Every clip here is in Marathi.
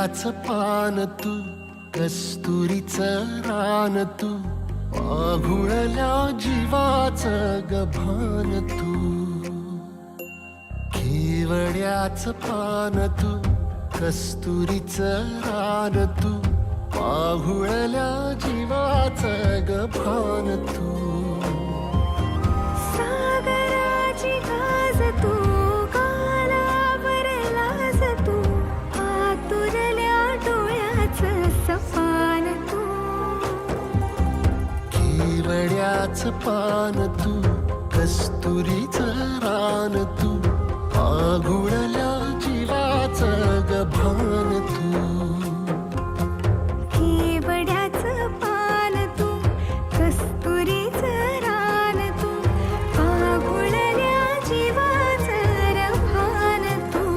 केवड्याच पान तू, कस्तुरीचं रान तू, पाघुळल्या जीवाचं गभान तू. केवड्याच पान तू, कस्तुरीचं रान तू, पाघुळल्या जीवाचं गभान तू. सागराची गाज तू, गालावरलाज तू, आतुरल्या डोळ्याचं सपान तू. केवड्याच पान तू, कस्तुरीचं रान तू, पाघुळल्या जीवाचं गभान तू. केवड्याचं पान तू, कस्तुरीचं रान तू, पाघुळल्या जीवाचं रभान तू.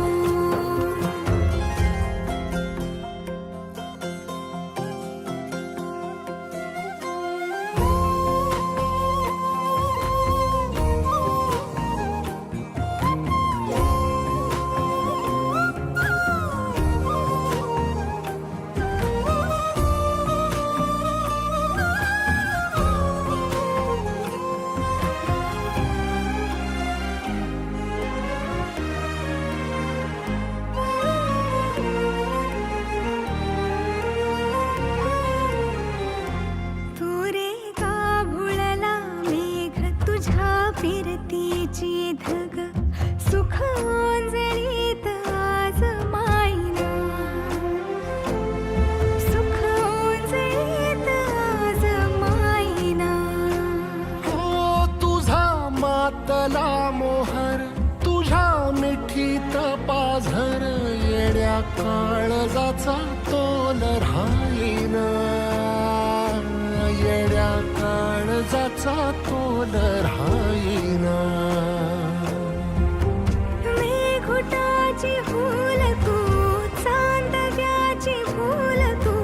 फिरतीची धग सुख ओंजळीत आज मायना, सुख ओंजळीत आज मायना. हो तुझा मातला मोहर, तुझ्या मिठीत पाझर, येड्या काळजाचा तोल राहीना, येड्या काळजाचा तोल राहीना. मेघुटाची फूल तू, चांदव्याची फूल तू,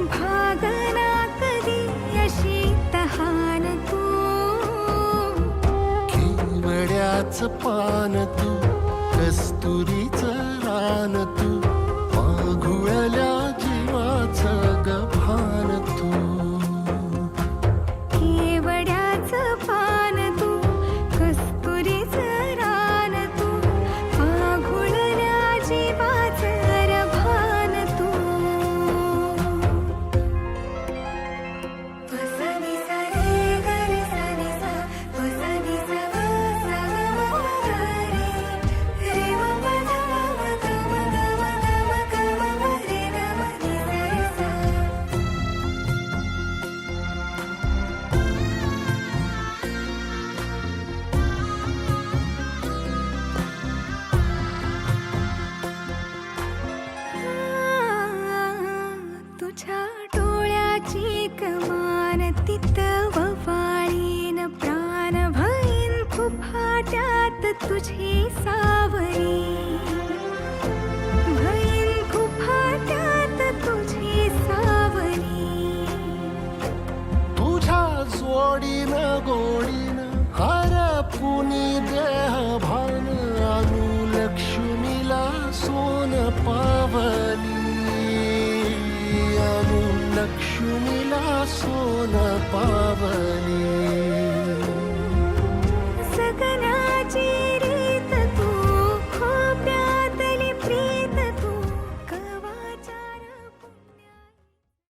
भागना कधी अशी तहान तू. केवड्याच पान तू, कस्तुरीचं रान तू, पाघुळल्या जीवाचं गभान तू. केवड्याचं पान तू, कस्तुरीचं रान तू, पाघुळल्या जीवाचं रभान तू. वसनी सा रे ग रे सा रे सा, वसनी सा ग सा ग म ग रे, रे म प ध म ग म ग म ग म ग म म रे ग म रे सा रे सा. तुझ्या डोळ्याची कमान तिथं ववाळीन, प्राण भईन फुफाट्यात तुझी सावरी, भईन फुफाट्यात तुझी सावरी. तुझ्या जोडीनं गोडीनं हरपुनी देह भान, अनुलक्ष्मीला सोन पावली, अनुलक्ष्मीला सोन पावली.